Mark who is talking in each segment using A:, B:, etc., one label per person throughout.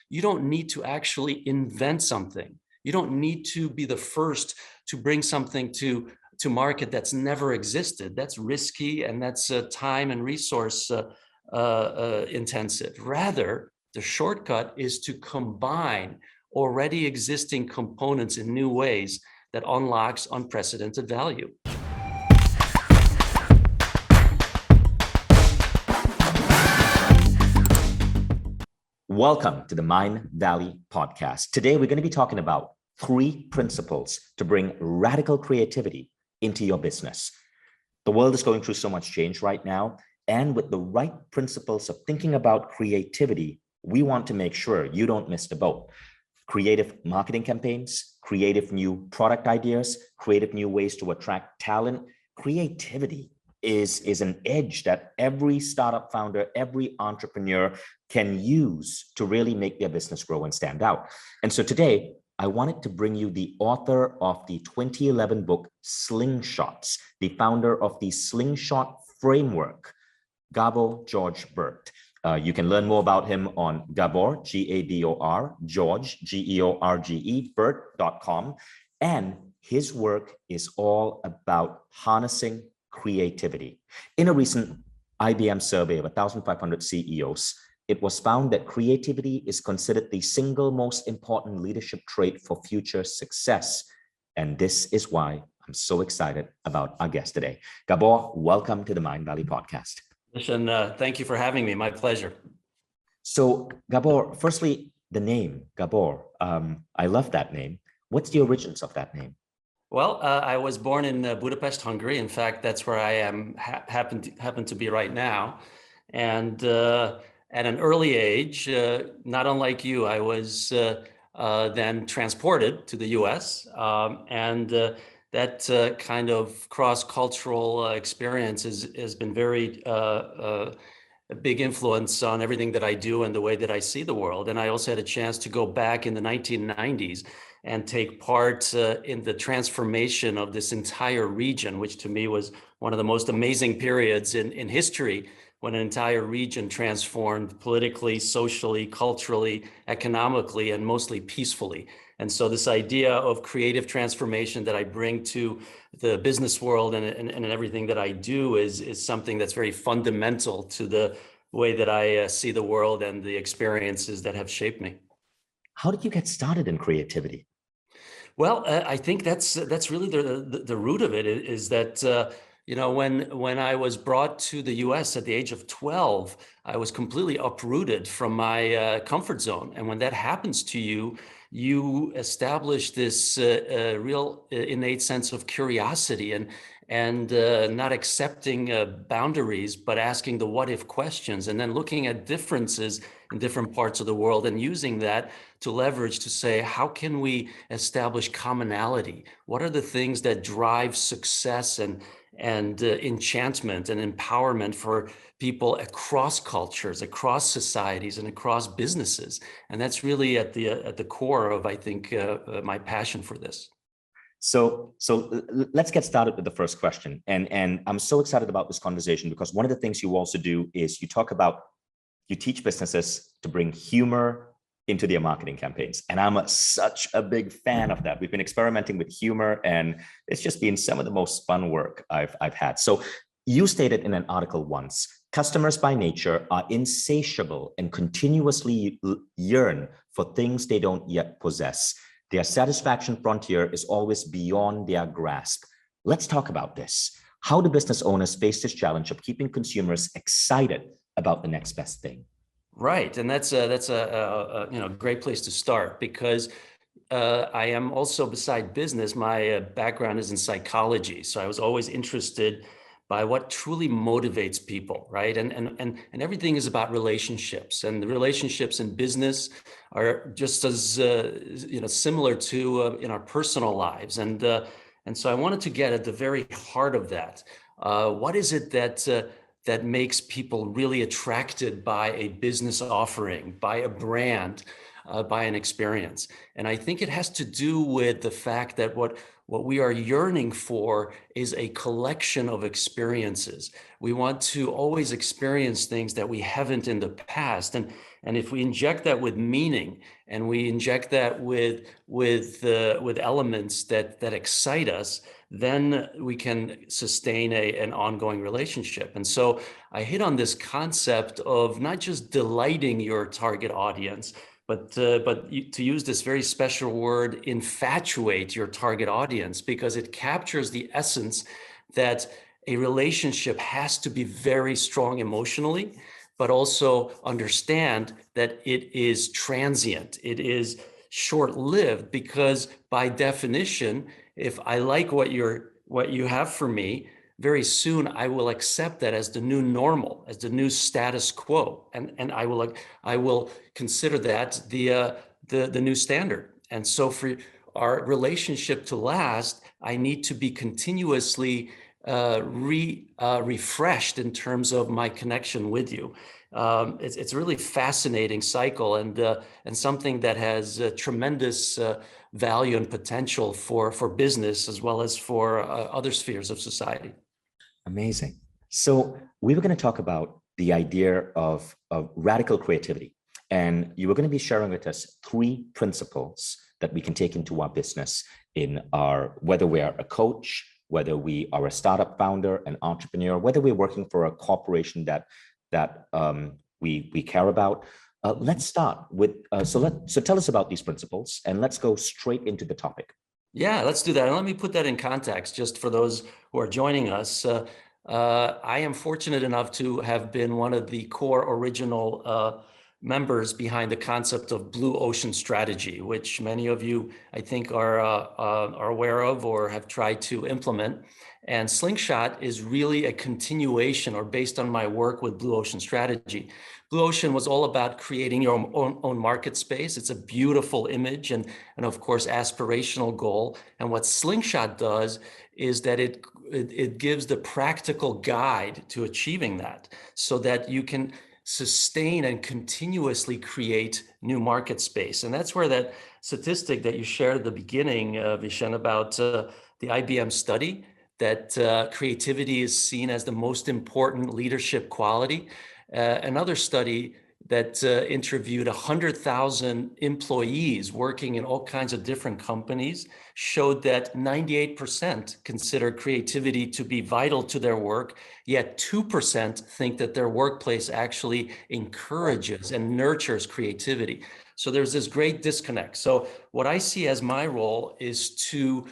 A: You don't need to actually invent something. You don't need to be the first to bring something to market that's never existed. That's risky, and that's time and resource intensive. Rather, the shortcut is to combine already existing components in new ways that unlocks unprecedented value.
B: Welcome to the Mind Valley podcast. Today, we're going to be talking about 3 principles to bring radical creativity into your business. The world is going through so much change right now, and with the right principles of thinking about creativity, we want to make sure you don't miss the boat. Creative marketing campaigns, creative new product ideas, creative new ways to attract talent. Creativity is an edge that every startup founder, every entrepreneur can use to really make their business grow and stand out. And so today, I wanted to bring you the author of the 2011 book, Slingshots, the founder of the Slingshot Framework, Gabor George Burt. You can learn more about him on Gabor, G-A-B-O-R, George, G-E-O-R-G-E, Burt.com. And his work is all about harnessing creativity. In a recent IBM survey of 1,500 CEOs, it was found that creativity is considered the single most important leadership trait for future success. And this is why I'm so excited about our guest today. Gabor, welcome to the Mind Valley podcast.
A: Vishen, thank you for having me. My pleasure.
B: So, Gabor, firstly, the name, Gabor. I love that name. What's the origins of that name?
A: Well, I was born in Budapest, Hungary. In fact, that's where I am happen to be right now. And at an early age, not unlike you, I was then transported to the US. That kind of cross-cultural experience has been very a big influence on everything that I do and the way that I see the world. And I also had a chance to go back in the 1990s and take part in the transformation of this entire region, which to me was one of the most amazing periods in history, when an entire region transformed politically, socially, culturally, economically, and mostly peacefully. And so this idea of creative transformation that I bring to the business world and everything that I do is something that's very fundamental to the way that I see the world and the experiences that have shaped me.
B: How did you get started in creativity?
A: Well, I think that's really the root of it is that when I was brought to the U.S. at the age of 12, I was completely uprooted from my comfort zone. And when that happens to you, you establish this real innate sense of curiosity and not accepting boundaries, but asking the what if questions, and then looking at differences in different parts of the world and using that to leverage to say, how can we establish commonality? What are the things that drive success and enchantment and empowerment for people across cultures, across societies, and across businesses? And that's really at the core of, I think, my passion for this.
B: So let's get started with the first question. And I'm so excited about this conversation because one of the things you also do is you teach businesses to bring humor into their marketing campaigns. And I'm such a big fan of that. We've been experimenting with humor, and it's just been some of the most fun work I've had. So you stated in an article once, customers by nature are insatiable and continuously yearn for things they don't yet possess. Their satisfaction frontier is always beyond their grasp. Let's talk about this. How do business owners face this challenge of keeping consumers excited about the next best thing?
A: Right, and that's a great place to start, because I am also, beside business, my background is in psychology. So I was always interested by what truly motivates people, right? And everything is about relationships, and the relationships in business are just as similar to in our personal lives. And so I wanted to get at the very heart of that. What is it that makes people really attracted by a business offering, by a brand, by an experience? And I think it has to do with the fact that what we are yearning for is a collection of experiences. We want to always experience things that we haven't in the past. And And if we inject that with meaning, and we inject that with elements that excite us, then we can sustain an ongoing relationship. And so I hit on this concept of not just delighting your target audience, but to use this very special word, infatuate your target audience, because it captures the essence that a relationship has to be very strong emotionally, but also understand that it is transient. It is short-lived, because by definition, if I like what you have for me, very soon I will accept that as the new normal, as the new status quo, and I will consider that the new standard. And so for our relationship to last, I need to be continuously refreshed in terms of my connection with you. It's a really fascinating cycle, and something that has tremendous value and potential for business as well as for other spheres of society.
B: Amazing. So we were going to talk about the idea of radical creativity, and you were going to be sharing with us 3 principles that we can take into our business in whether we are a coach, whether we are a startup founder, an entrepreneur, whether we're working for a corporation that we care about. Let's start with, so tell us about these principles, and let's go straight into the topic.
A: Yeah, let's do that. And let me put that in context just for those who are joining us. I am fortunate enough to have been one of the core original members behind the concept of blue ocean strategy, which many of you, I think, are aware of or have tried to implement. And Slingshot is really a continuation, or based on my work with blue ocean strategy. Blue ocean was all about creating your own market space. It's a beautiful image and of course, aspirational goal. And what Slingshot does is that it gives the practical guide to achieving that, so that you can sustain and continuously create new market space. And that's where that statistic that you shared at the beginning, Vishen, about the IBM study, that creativity is seen as the most important leadership quality. Another study that interviewed 100,000 employees working in all kinds of different companies showed that 98% consider creativity to be vital to their work, yet 2% think that their workplace actually encourages and nurtures creativity. So there's this great disconnect. So what I see as my role is to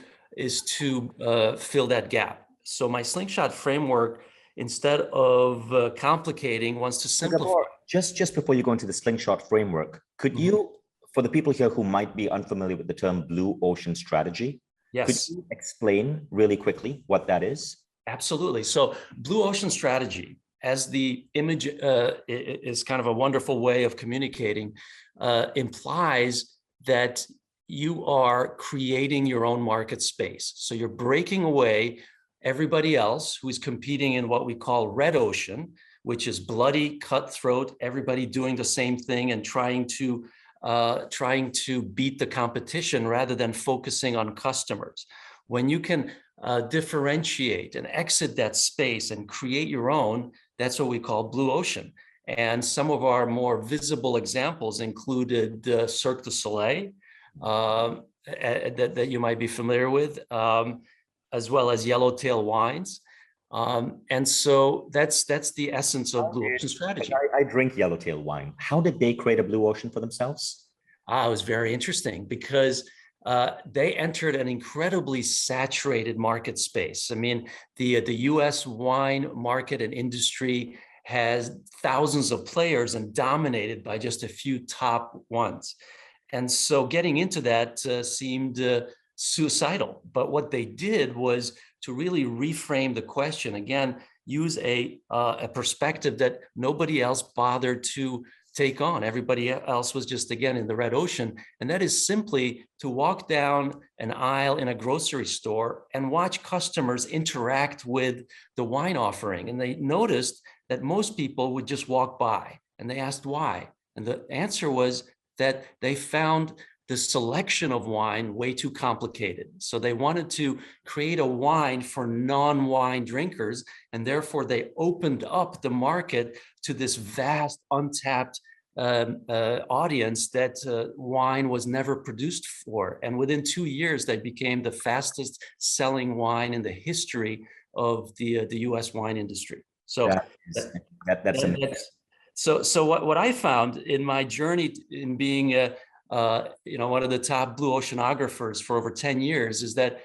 A: fill that gap. So my Slingshot framework, instead of complicating, wants to simplify.
B: Gabor, just before you go into the Slingshot framework, could you, for the people here who might be unfamiliar with the term blue ocean strategy, could you explain really quickly what that is?
A: Absolutely. So blue ocean strategy, as the image is kind of a wonderful way of communicating, implies that you are creating your own market space. So you're breaking away everybody else who is competing in what we call red ocean, which is bloody, cutthroat, everybody doing the same thing and trying to beat the competition rather than focusing on customers. When you can differentiate and exit that space and create your own, that's what we call blue ocean. And some of our more visible examples included Cirque du Soleil, that you might be familiar with, as well as Yellowtail Wines. And so that's the essence of blue ocean strategy.
B: I drink Yellowtail wine. How did they create a blue ocean for themselves?
A: It was very interesting, because they entered an incredibly saturated market space. I mean, the US wine market and industry has thousands of players and dominated by just a few top ones. And so getting into that seemed suicidal. But what they did was to really reframe the question, again, use a perspective that nobody else bothered to take on. Everybody else was just, again, in the red ocean. And that is simply to walk down an aisle in a grocery store and watch customers interact with the wine offering. And they noticed that most people would just walk by, and they asked why. And the answer was that they found the selection of wine way too complicated. So they wanted to create a wine for non-wine drinkers, and therefore they opened up the market to this vast, untapped audience that wine was never produced for. And within 2 years, they became the fastest selling wine in the history of the US wine industry. So
B: that's amazing.
A: So what I found in my journey in being one of the top blue oceanographers for over 10 years is that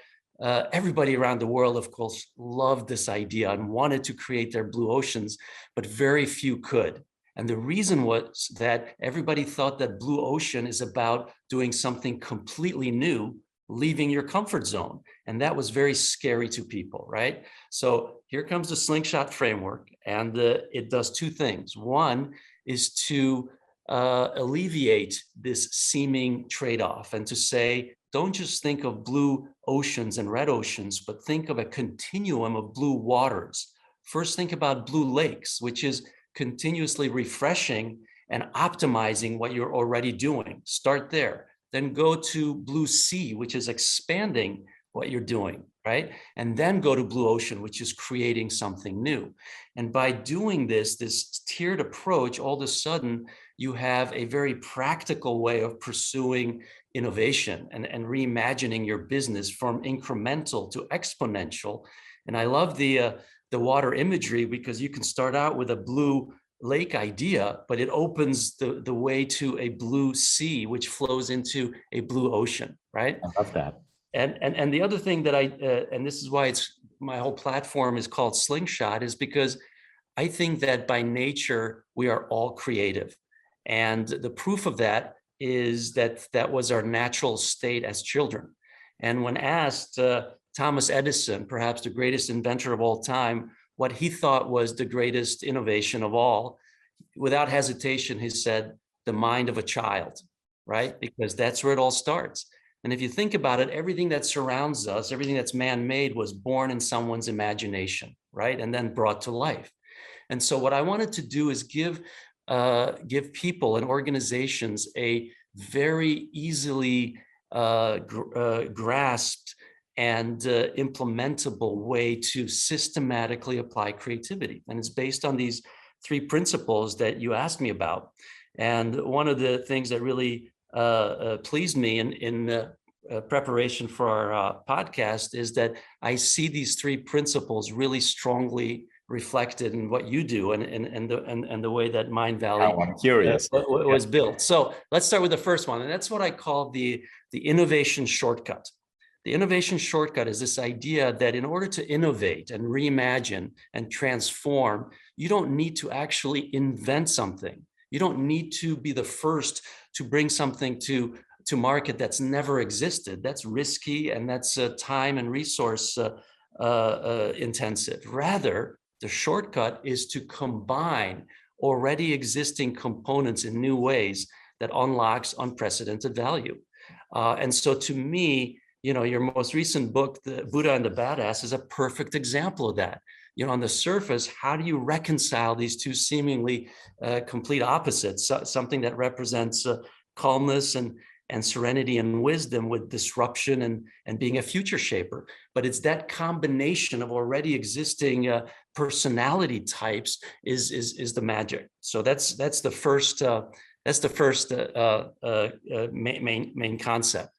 A: everybody around the world, of course, loved this idea and wanted to create their blue oceans, but very few could. And the reason was that everybody thought that blue ocean is about doing something completely new, leaving your comfort zone. And that was very scary to people, right? So here comes the Slingshot Framework, and it does two things. One is to alleviate this seeming trade-off and to say, don't just think of blue oceans and red oceans, but think of a continuum of blue waters. First, think about blue lakes, which is continuously refreshing and optimizing what you're already doing. Start there. Then go to blue sea, which is expanding what you're doing, right? And then go to blue ocean, which is creating something new. And by doing this tiered approach, all of a sudden, you have a very practical way of pursuing innovation and reimagining your business from incremental to exponential. And I love the water imagery, because you can start out with a blue lake idea, but it opens the way to a blue sea, which flows into a blue ocean, right?
B: I love that.
A: And the other thing that and this is why my whole platform is called Slingshot, is because I think that by nature, we are all creative. And the proof of that is that was our natural state as children. And when asked, Thomas Edison, perhaps the greatest inventor of all time, what he thought was the greatest innovation of all, without hesitation, he said, the mind of a child, right? Because that's where it all starts. And if you think about it, everything that surrounds us, everything that's man-made, was born in someone's imagination, right? And then brought to life. And so what I wanted to do is give people and organizations a very easily grasped and implementable way to systematically apply creativity. And it's based on these 3 principles that you asked me about. And one of the things that really pleased me in preparation for our podcast is that I see these 3 principles really strongly reflected in what you do and the way that Mind Valley
B: I'm curious.
A: was built. So let's start with the first one, and that's what I call the innovation shortcut. The innovation shortcut is this idea that in order to innovate and reimagine and transform, you don't need to actually invent something. You don't need to be the first to bring something to market that's never existed. That's risky, and that's time and resource intensive. Rather, the shortcut is to combine already existing components in new ways that unlocks unprecedented value. And so to me, your most recent book, The Buddha and the Badass, is a perfect example of that. On the surface, how do you reconcile these two seemingly complete opposites? Something that represents calmness and serenity and wisdom with disruption and being a future shaper. But it's that combination of already existing personality types is the magic. So that's the first main concept.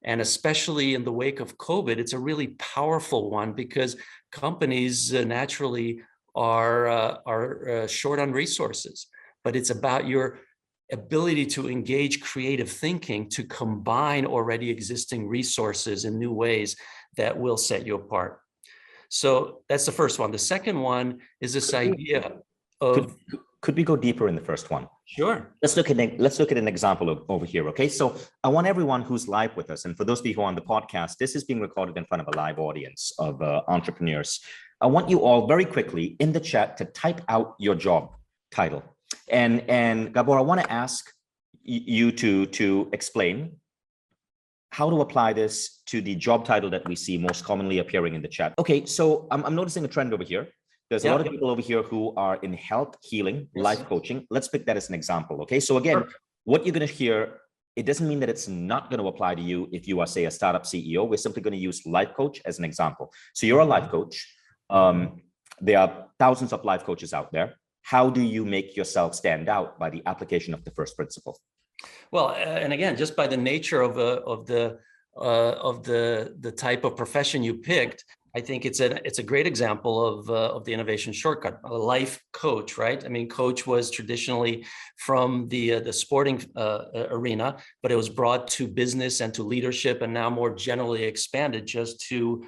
A: And especially in the wake of COVID, it's a really powerful one, because companies naturally are short on resources. But it's about your ability to engage creative thinking to combine already existing resources in new ways that will set you apart. So that's the first one. The second one is this idea of...
B: Could we go deeper in the first one?
A: Sure.
B: Let's look at an example over here. Okay, so I want everyone who's live with us, and for those of you who are on the podcast, this is being recorded in front of a live audience of entrepreneurs. I want you all very quickly in the chat to type out your job title. And Gabor, I want to ask you to explain how to apply this to the job title that we see most commonly appearing in the chat. Okay, so I'm noticing a trend over here. There's a lot of people over here who are in health, healing, life coaching. Let's pick that as an example, okay? So again, what you're going to hear, it doesn't mean that it's not going to apply to you if you are, say, a startup CEO. We're simply going to use life coach as an example. So you're a life coach. There are thousands of life coaches out there. how do you make yourself stand out by the application of the first principle?
A: Well, and again, just by the nature of the type of profession you picked, I think it's a great example of the innovation shortcut. A life coach, right? I mean, coach was traditionally from the sporting arena, but it was brought to business and to leadership, and now more generally expanded just to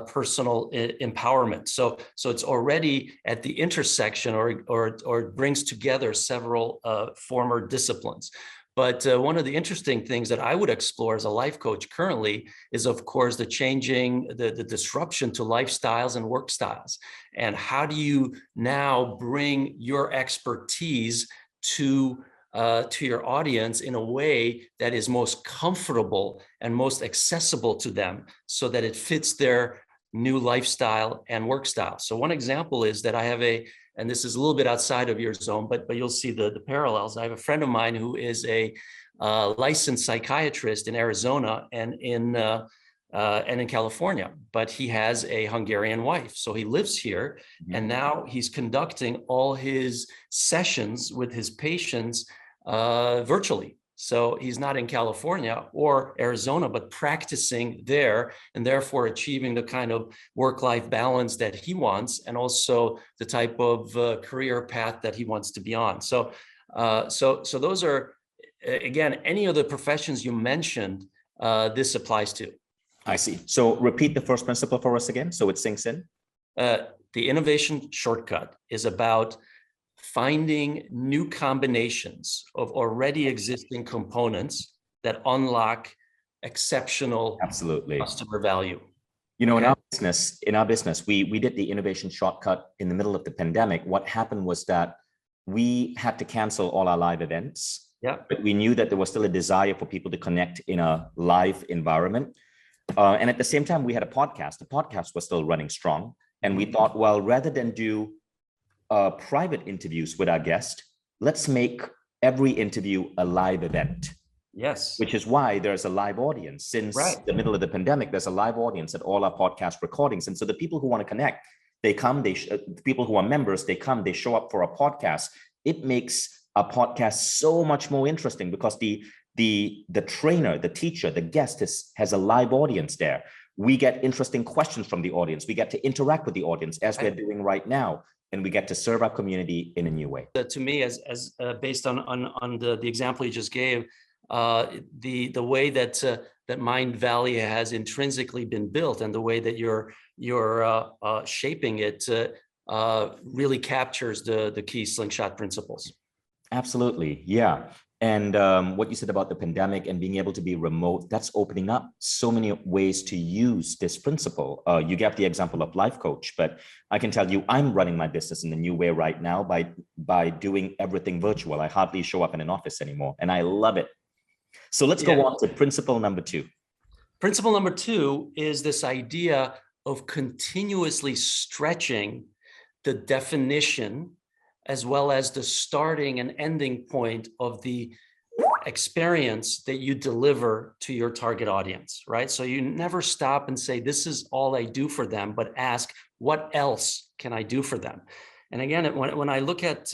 A: personal empowerment. So it's already at the intersection, or brings together several former disciplines. But one of the interesting things that I would explore as a life coach currently is, of course, the disruption to lifestyles and work styles. And how do you now bring your expertise to your audience in a way that is most comfortable and most accessible to them, so that it fits their new lifestyle and work style. So one example is that I have and this is a little bit outside of your zone, but you'll see the parallels. I have a friend of mine who is a licensed psychiatrist in Arizona and in California, but he has a Hungarian wife. So he lives here, and now he's conducting all his sessions with his patients virtually. So he's not in California or Arizona, but practicing there, and therefore achieving the kind of work-life balance that he wants, and also the type of career path that he wants to be on. So those are, again, any of the professions you mentioned, this applies to.
B: I see. So repeat the first principle for us again, so it sinks in.
A: The innovation shortcut is about finding new combinations of already existing components that unlock exceptional customer value.
B: You know, in our business, we did the innovation shortcut in the middle of the pandemic. What happened was that we had to cancel all our live events.
A: Yeah.
B: But we knew that there was still a desire for people to connect in a live environment. And at the same time, we had a podcast. The podcast was still running strong. And we thought, well, rather than do private interviews with our guest, let's make every interview a live event.
A: Yes.
B: Which is why there's a live audience. Since the middle of the pandemic, there's a live audience at all our podcast recordings. And so the people who want to connect, they come, people who are members, they come, they show up for a podcast. It makes a podcast so much more interesting because the trainer, the teacher, the guest has a live audience there. We get interesting questions from the audience. We get to interact with the audience as we're doing right now. And we get to serve our community in a new way.
A: To me, as based on the example you just gave, the way that Mind Valley has intrinsically been built, and the way that you're shaping it really captures the key Slingshot principles. Absolutely,
B: yeah. And what you said about the pandemic and being able to be remote, that's opening up so many ways to use this principle. You gave the example of life coach, but I can tell you I'm running my business in a new way right now by doing everything virtual. I hardly show up in an office anymore, and I love it. So let's go on to principle number 2.
A: Principle number 2 is this idea of continuously stretching the definition as well as the starting and ending point of the experience that you deliver to your target audience, right? So you never stop and say, this is all I do for them, but ask, what else can I do for them? And again, when I look at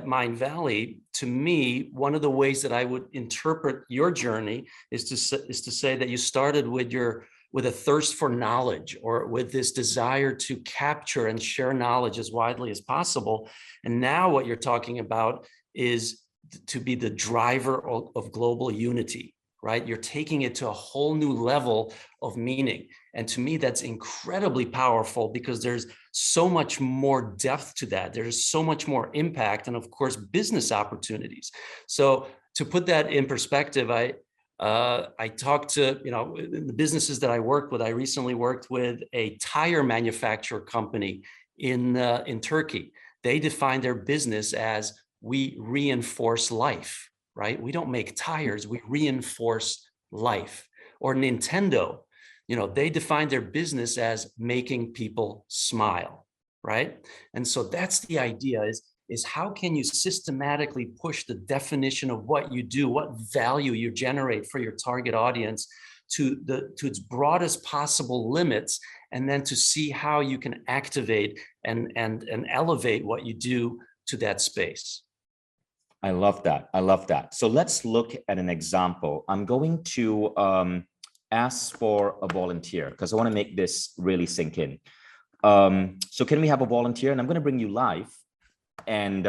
A: Mind Valley, to me, one of the ways that I would interpret your journey is to say that you started with a thirst for knowledge, or with this desire to capture and share knowledge as widely as possible. And now what you're talking about is to be the driver of global unity, right? You're taking it to a whole new level of meaning. And to me, that's incredibly powerful, because there's so much more depth to that. There's so much more impact, and of course, business opportunities. So to put that in perspective, I talked to, the businesses that I work with. I recently worked with a tire manufacturer company in Turkey. They define their business as, we reinforce life, right? We don't make tires, we reinforce life. Or Nintendo, they define their business as making people smile, right? And so that's the idea, is how can you systematically push the definition of what you do, what value you generate for your target audience, to its broadest possible limits, and then to see how you can activate and elevate what you do to that space.
B: I love that. I love that. So let's look at an example. I'm going to ask for a volunteer because I want to make this really sink in. So can we have a volunteer? And I'm going to bring you live, and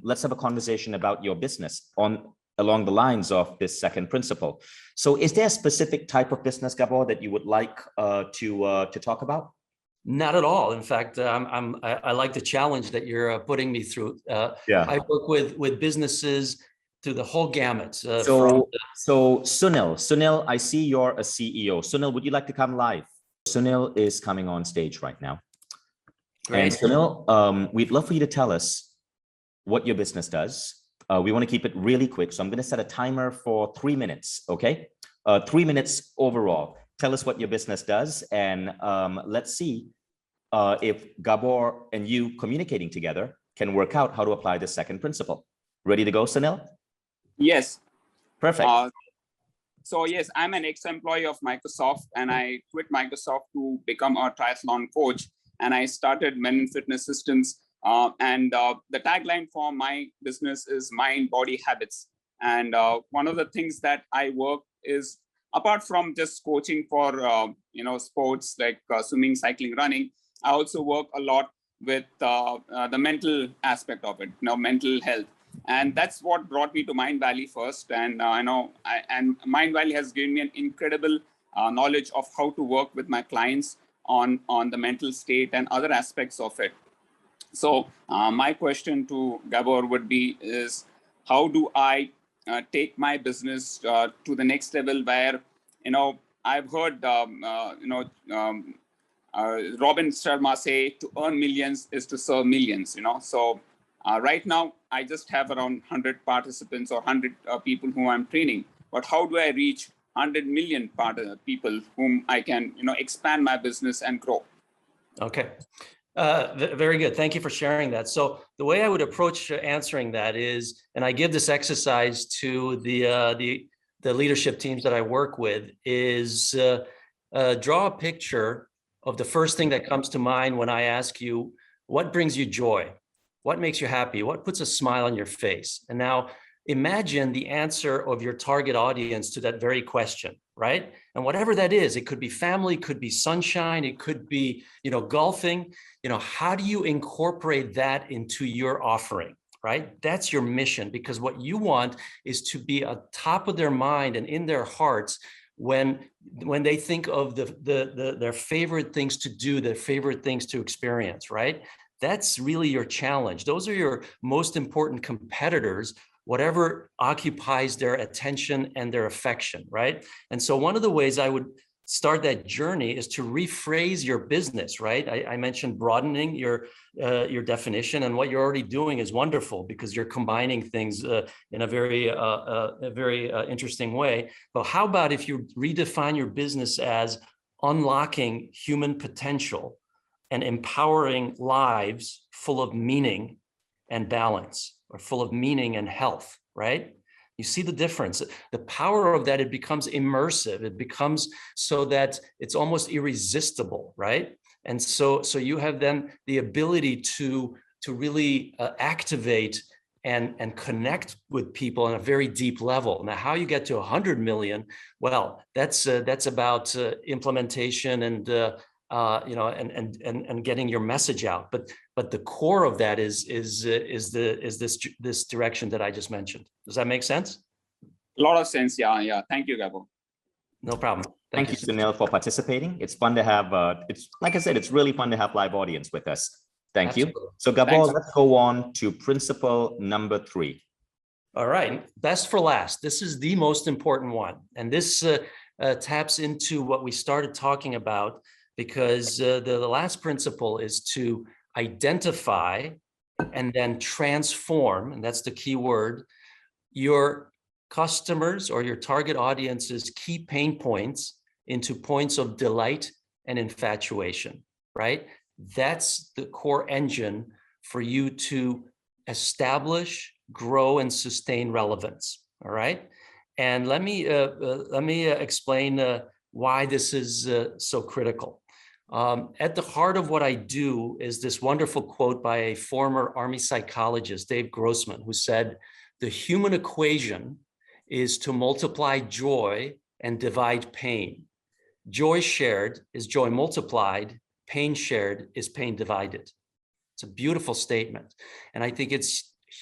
B: let's have a conversation about your business along the lines of this second principle. So is there a specific type of business, Gabor, that you would like to talk about?
A: Not at all. In fact, I like the challenge that you're putting me through.
B: Yeah.
A: I work with businesses through the whole gamut.
B: So Sunil, I see you're a CEO. Sunil, would you like to come live? Sunil is coming on stage right now.
A: Great.
B: And Sunil, we'd love for you to tell us what your business does. We want to keep it really quick. So I'm going to set a timer for 3 minutes. Okay. 3 minutes overall. Tell us what your business does, and let's see if Gabor and you communicating together can work out how to apply the second principle. Ready to go, Sunil?
C: Yes.
B: Perfect.
C: So yes, I'm an ex-employee of Microsoft, and I quit Microsoft to become a triathlon coach, and I started Men in Fitness Systems. And the tagline for my business is Mind, Body, Habits. And one of the things that I work is, apart from just coaching for sports like swimming, cycling, running, I also work a lot with the mental aspect of it, mental health, and that's what brought me to Mind Valley first. And and Mind Valley has given me an incredible knowledge of how to work with my clients on the mental state and other aspects of it. So my question to Gabor would be is, how do I take my business to the next level where, I've heard, Robin Sharma say to earn millions is to serve millions, So right now, I just have around 100 participants or 100 people who I'm training. But how do I reach 100 million people whom I can, expand my business and grow?
A: Okay. Very good. Thank you for sharing that. So the way I would approach answering that is, and I give this exercise to the leadership teams that I work with, is draw a picture of the first thing that comes to mind when I ask you, what brings you joy? What makes you happy? What puts a smile on your face? And now imagine the answer of your target audience to that very question, right? And whatever that is, it could be family, could be sunshine, it could be, golfing. How do you incorporate that into your offering, right? That's your mission, because what you want is to be at top of their mind and in their hearts when they think of their favorite things to do, their favorite things to experience, right? That's really your challenge. Those are your most important competitors, whatever occupies their attention and their affection, right? And so one of the ways I would start that journey is to rephrase your business, right? I mentioned broadening your definition, and what you're already doing is wonderful because you're combining things in a very interesting way. But how about if you redefine your business as unlocking human potential and empowering lives full of meaning and balance, or full of meaning and health, right? You see the difference. The power of that, it becomes immersive. It becomes so that it's almost irresistible, right? And so you have then the ability to really activate and connect with people on a very deep level. Now, how you get to 100 million? Well, that's about implementation and and getting your message out. But the core of that is this direction that I just mentioned. Does that make sense?
C: A lot of sense. Yeah. Thank you, Gabor.
A: No problem.
B: Thank you, Sunil, for participating. It's fun to have. It's like I said, it's really fun to have live audience with us. Thank
A: Absolutely.
B: you. So Gabor, let's go on to principle number 3. All
A: right. Best for last. This is the most important one, and this taps into what we started talking about. Because the last principle is to identify and then transform, and that's the key word, your customers or your target audience's key pain points into points of delight and infatuation, right? That's the core engine for you to establish, grow, and sustain relevance, all right? And let me explain why this is so critical. At the heart of what I do is this wonderful quote by a former Army psychologist, Dave Grossman, who said, "The human equation is to multiply joy and divide pain. Joy shared is joy multiplied, pain shared is pain divided." It's a beautiful statement. And I think it's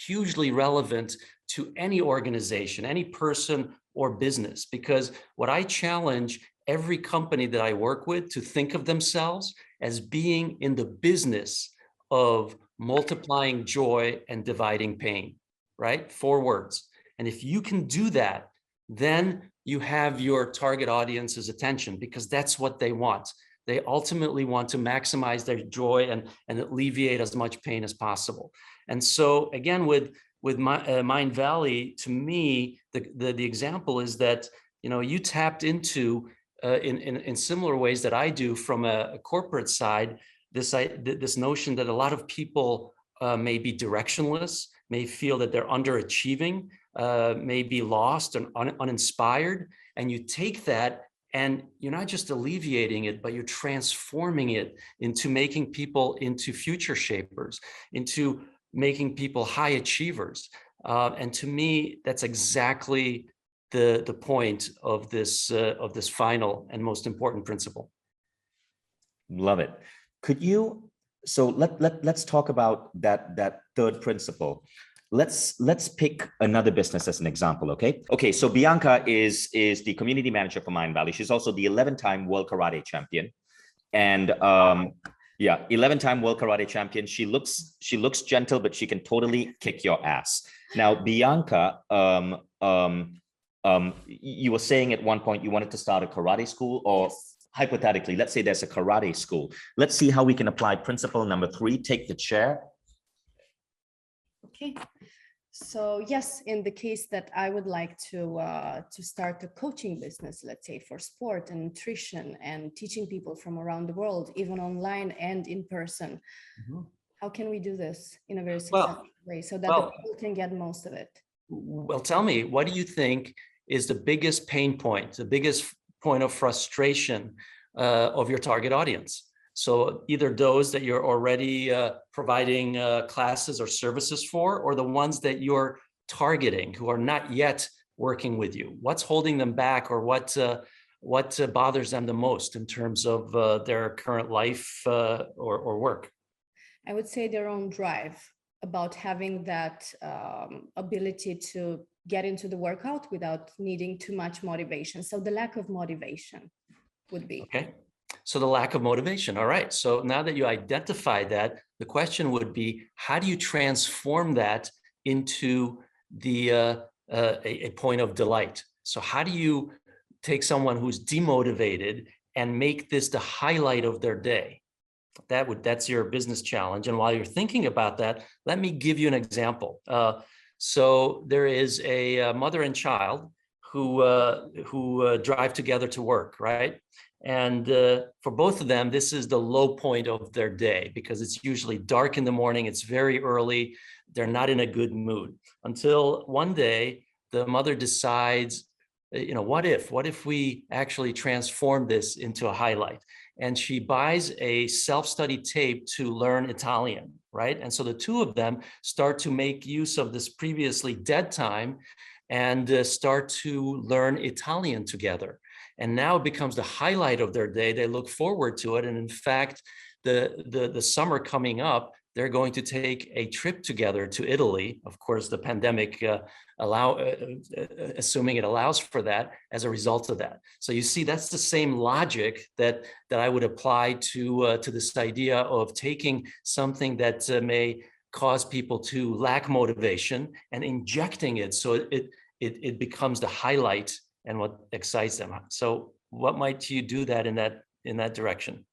A: hugely relevant to any organization, any person or business, because what I challenge every company that I work with to think of themselves as being in the business of multiplying joy and dividing pain, right? 4 words. And if you can do that, then you have your target audience's attention, because that's what they want. They ultimately want to maximize their joy and alleviate as much pain as possible. And so again, with Mind Valley, to me, the example is that, you know, you tapped into in similar ways that I do from a corporate side, this notion that a lot of people may be directionless, may feel that they're underachieving, may be lost and uninspired, and you take that and you're not just alleviating it, but you're transforming it into making people into future shapers, into making people high achievers. And to me, that's exactly the point of this final and most important principle.
B: Love it. Could you, so let's talk about that third principle. Let's pick another business as an example, okay? Okay, so Bianca is the community manager for Mind Valley. She's also the 11-time World Karate Champion. And yeah, 11-time World Karate Champion. She looks gentle, but she can totally kick your ass. Now, Bianca, you were saying at one point you wanted to start a karate school, or hypothetically, let's say there's a karate school. Let's see how we can apply principle number 3, take the chair.
D: Okay. So yes, in the case that I would like to start a coaching business, let's say for sport and nutrition and teaching people from around the world, even online and in person, how can we do this in a very successful way so that the people can get most of it?
A: Well, tell me, what do you think is the biggest pain point, the biggest point of frustration of your target audience? So either those that you're already providing classes or services for, or the ones that you're targeting who are not yet working with you. What's holding them back, or what bothers them the most in terms of their current life or work?
D: I would say their own drive, about having that ability to get into the workout without needing too much motivation. So the lack of motivation would be. Okay.
A: So the lack of motivation. All right. So now that you identify that, the question would be, how do you transform that into a point of delight? So how do you take someone who's demotivated and make this the highlight of their day? That's your business challenge. And while you're thinking about that, let me give you an example. So there is a mother and child who drive together to work, right? And for both of them, this is the low point of their day, because it's usually dark in the morning, it's very early, they're not in a good mood. Until one day, the mother decides, you know, what if we actually transform this into a highlight? And she buys a self-study tape to learn Italian, right? And so the two of them start to make use of this previously dead time and start to learn Italian together. And now it becomes the highlight of their day. They look forward to it. And in fact, the summer coming up, they're going to take a trip together to Italy. Of course, the pandemic assuming it allows for that as a result of that. So you see, that's the same logic that I would apply to this idea of taking something that may cause people to lack motivation and injecting it so it becomes the highlight and what excites them. So what might you do that in that direction?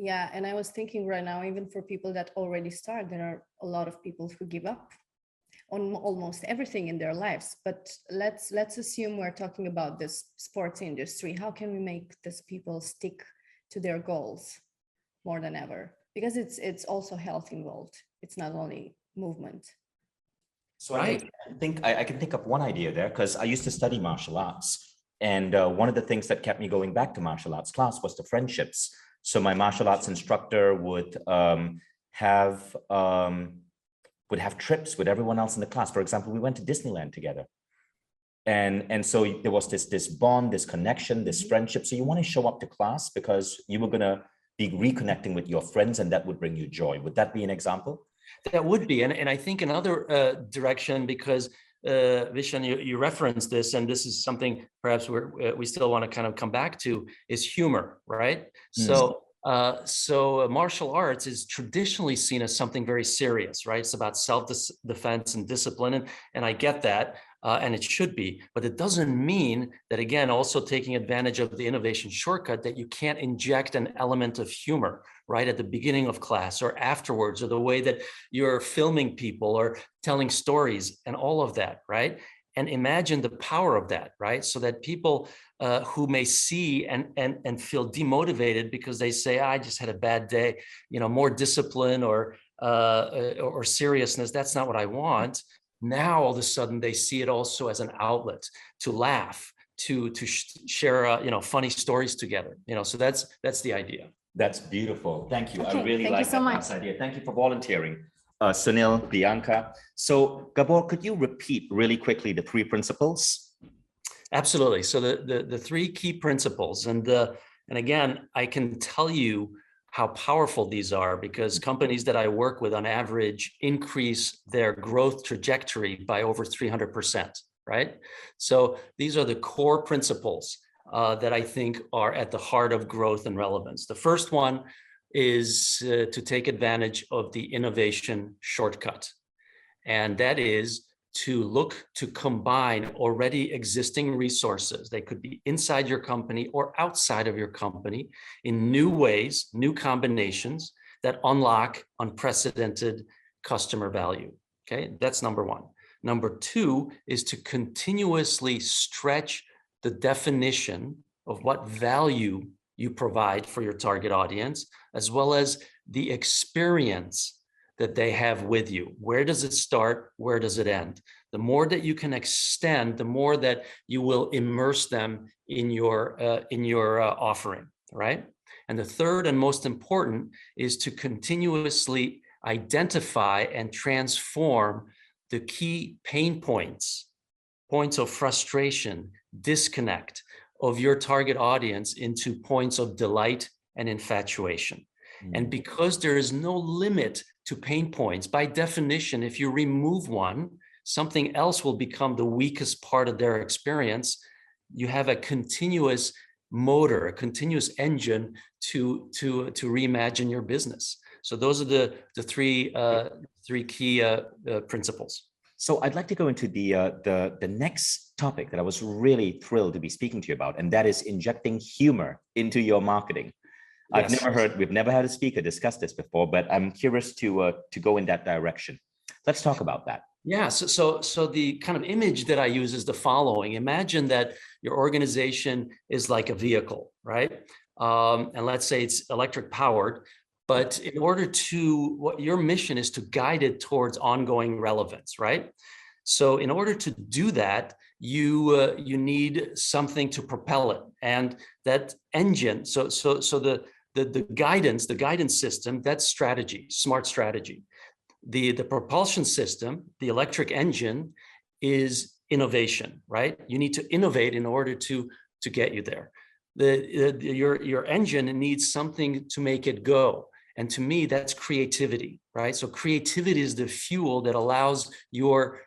D: Yeah, and I was thinking right now, even for people that already start, there are a lot of people who give up on almost everything in their lives. But let's assume we're talking about this sports industry. How can we make these people stick to their goals more than ever? Because it's also health involved. It's not only movement.
B: So I can think of one idea there, because I used to study martial arts. And one of the things that kept me going back to martial arts class was the friendships. So my martial arts instructor would have trips with everyone else in the class. For example, we went to Disneyland together. And so there was this bond, this connection, this friendship. So you want to show up to class because you were going to be reconnecting with your friends, and that would bring you joy. Would that be an example?
A: That would be. And I think another direction, because Vishen, you referenced this, and this is something perhaps we still want to kind of come back to, is humor, right? So martial arts is traditionally seen as something very serious, right? It's about self-defense and discipline, and I get that, and it should be, but it doesn't mean that, again, also taking advantage of the innovation shortcut, that you can't inject an element of humor right at the beginning of class or afterwards, or the way that you're filming people or telling stories and all of that, right? And imagine the power of that, right? So that people who may see and feel demotivated because they say, I just had a bad day, more discipline or seriousness, that's not what I want. Now, all of a sudden, they see it also as an outlet to laugh, to share, funny stories together. So that's the idea.
B: That's beautiful. Thank you.
D: Okay,
B: I really
D: thank
B: like
D: you so
B: that
D: much.
B: idea. Thank you for volunteering. Sunil, Bianca. So Gabor, could you repeat really quickly the 3 principles?
A: Absolutely. So the 3 key principles, and again, I can tell you how powerful these are, because companies that I work with on average increase their growth trajectory by over 300%, right? So these are the core principles that I think are at the heart of growth and relevance. The first one is to take advantage of the innovation shortcut. And that is to look to combine already existing resources. They could be inside your company or outside of your company in new ways, new combinations that unlock unprecedented customer value. Okay, that's number 1. Number 2 is to continuously stretch the definition of what value you provide for your target audience, as well as the experience that they have with you. Where does it start? Where does it end? The more that you can extend, the more that you will immerse them in your offering, right? And the third and most important is to continuously identify and transform the key pain points of frustration, disconnect of your target audience into points of delight and infatuation. And because there is no limit to pain points, by definition, if you remove one, something else will become the weakest part of their experience. You have a continuous motor, a continuous engine to reimagine your business. So those are the 3 key principles.
B: So I'd like to go into the next topic that I was really thrilled to be speaking to you about, and that is injecting humor into your marketing. Yes. We've never had a speaker discuss this before, but I'm curious to go in that direction. Let's talk about that.
A: Yeah, so the kind of image that I use is the following. Imagine that your organization is like a vehicle, right? And let's say it's electric powered, but in order to, what your mission is to guide it towards ongoing relevance, right? So in order to do that, you need something to propel it, and that engine. So the guidance system, that's strategy, smart strategy. The propulsion system, the electric engine, is innovation, right? You need to innovate in order to get you there. Your engine needs something to make it go. And to me, that's creativity, right? So creativity is the fuel that allows your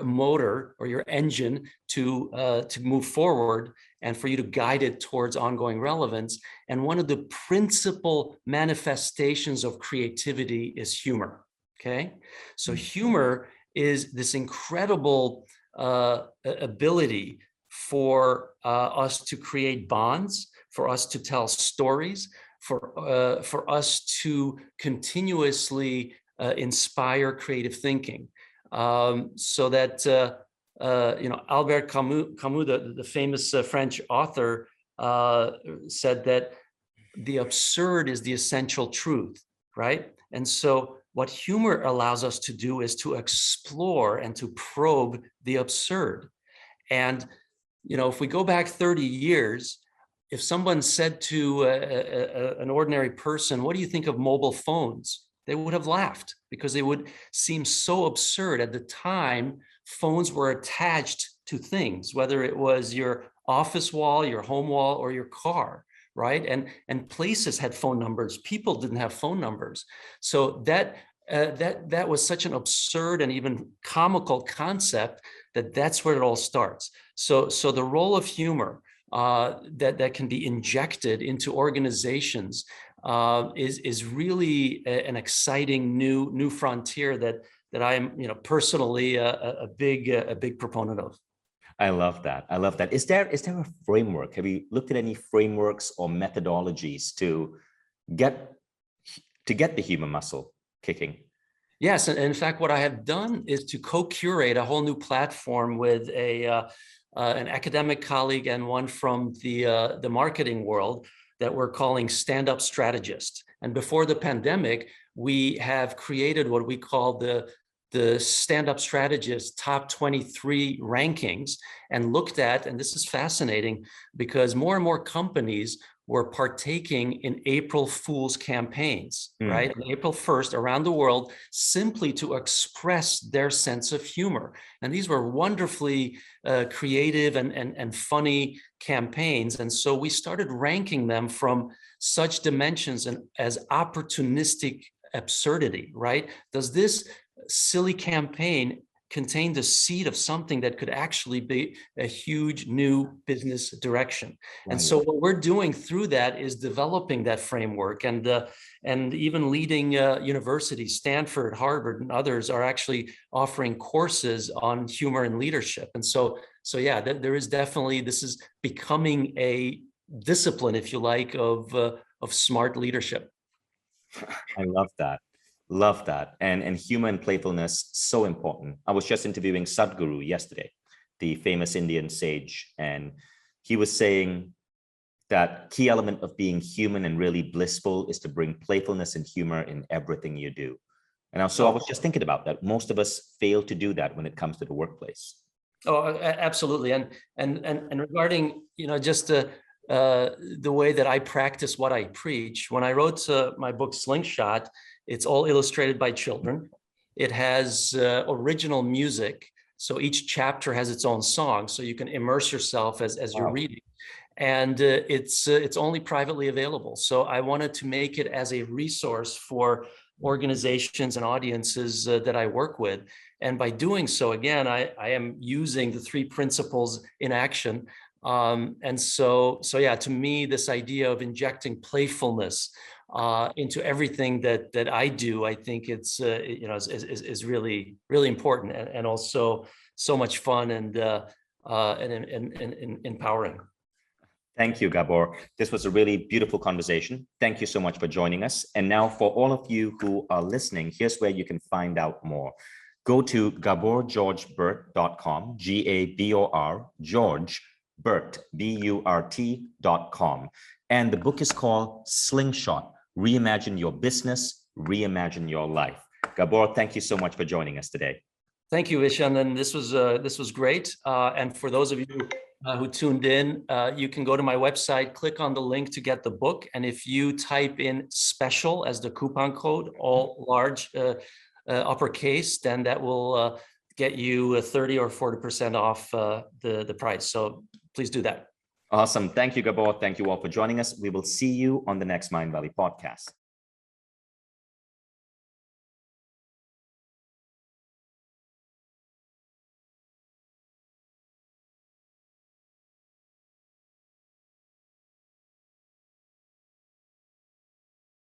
A: motor or your engine to move forward and for you to guide it towards ongoing relevance. And one of the principal manifestations of creativity is humor. Okay, so humor is this incredible ability for us to create bonds, for us to tell stories, for us to continuously inspire creative thinking. So that Albert Camus, the famous French author, said that the absurd is the essential truth, right? And so what humor allows us to do is to explore and to probe the absurd. And if we go back 30 years, if someone said to an ordinary person, what do you think of mobile phones? They would have laughed because they would seem so absurd. At the time, phones were attached to things, whether it was your office wall, your home wall, or your car, right? And places had phone numbers. People didn't have phone numbers. So that was such an absurd and even comical concept that's where it all starts. So the role of humor that can be injected into organizations is really an exciting new frontier that I am personally a big proponent of.
B: I love that. I love that. Is there a framework? Have you looked at any frameworks or methodologies to get the human muscle kicking?
A: Yes, and in fact, what I have done is to co-curate a whole new platform with an academic colleague and one from the marketing world that we're calling Stand-Up Strategist. And before the pandemic, we have created what we call the Stand-Up Strategist top 23 rankings and looked at, and this is fascinating because more and more companies were partaking in April Fool's campaigns, right? On April 1st around the world, simply to express their sense of humor. And these were wonderfully creative and funny campaigns. And so we started ranking them from such dimensions as opportunistic absurdity, right? Does this silly campaign contain the seed of something that could actually be a huge new business direction? Right. And so what we're doing through that is developing that framework, and even leading universities, Stanford, Harvard, and others are actually offering courses on humor and leadership. And so yeah, there is definitely, this is becoming a discipline, if you like, of smart leadership.
B: I love that. Love that. And humor and playfulness, so important. I was just interviewing Sadhguru yesterday, the famous Indian sage, and he was saying that key element of being human and really blissful is to bring playfulness and humor in everything you do. And I was just thinking about that. Most of us fail to do that when it comes to the workplace.
A: Oh, absolutely. And regarding, just the way that I practice what I preach, when I wrote my book Slingshot, it's all illustrated by children. It has original music. So each chapter has its own song. So you can immerse yourself as you're reading. And it's only privately available. So I wanted to make it as a resource for organizations and audiences that I work with. And by doing so, again, I am using the 3 principles in action. And so yeah, to me, this idea of injecting playfulness into everything that I do, I think it's is really important, and also so much fun and empowering.
B: Thank you, Gabor. This was a really beautiful conversation. Thank you so much for joining us. And now for all of you who are listening, here's where you can find out more. Go to gaborgeorgeburt.com, Gabor George Burt, Burt.com. And the book is called Slingshot, Reimagine Your Business, Reimagine Your Life. Gabor, thank you so much for joining us today.
A: Thank you, Vishen. And this was great. And for those of you who tuned in, you can go to my website, click on the link to get the book. And if you type in special as the coupon code, all large uppercase, then that will get you 30 or 40% off the price. So please do that.
B: Awesome. Thank you, Gabor. Thank you all for joining us. We will see you on the next Mind Valley podcast.